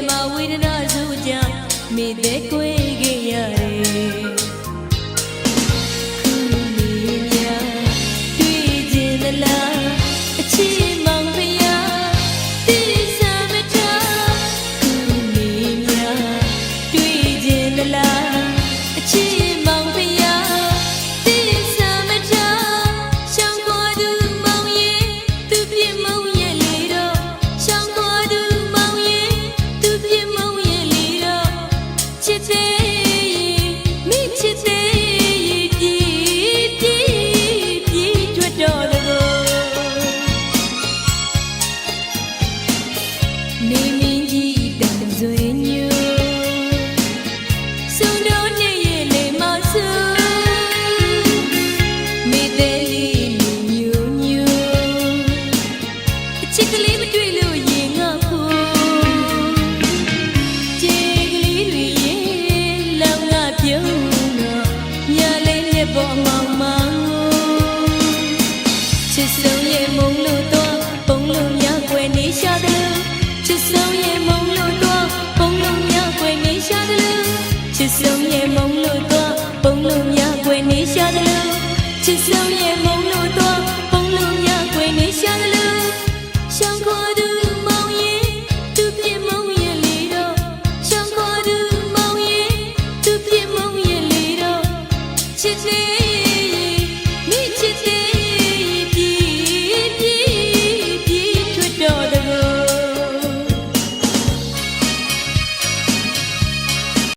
မှာဝေဒနာဆိုကြမိတဲ့ကိုယ်ခဲ့ရတယ်ခုနေများတွေ့ချင်သလားအချစ်မောင်ဖယားတိစမထားခုနေများတွေ့ချင်သလားအချစ်မောင်ဖယားတိစမထားရှောင်းသွားသူမောင်ရဲ့သူပြစ်မုံရဲ့လေတော့ရှောင်းသွားသူမောင်ရဲ့သူပြစ်မုံရဲ့လေတော့ချစ်သေးမိချစ်သေးပြေးပြေးပြေးကြွတော့နေမင်းကြီးတန်ဆွေညူစုံတော့နေရဲ့လေမဆူမိသေးလေးညူညူအချစ်ကလေးမတွေ့လို့ရင်ငါဖို့ကြေကလေးတွေရဲ့လောင်ငါပြုံးတော့ညာလေးနဲ့ပေါ်မောင်မောင်ချစ်ဆုံးရဲ့မုံလို့တော့ပုံလို့များွယ်နေရှာတယ်ချစ်ဆုံးရဲ့မုံလို့တော့ပုံလို့များွယ်နေရှာတယ်ချစ်ဆုံးရဲ့မုံလို့တော့ပုံလို့များွယ်နေရှာတယ်ချစ်ဆုံးရဲ့မုံလို့တော့ပုံလို့များွယ်နေရှာတယ်ရှောင်းခေါ်သူမောင်ရဲ့သူပြစ်မုံရဲ့လေတော့ရှောင်းခေါ်သူမောင်ရဲ့သူပြစ်မုံရဲ့လေတော့ချစ်သေး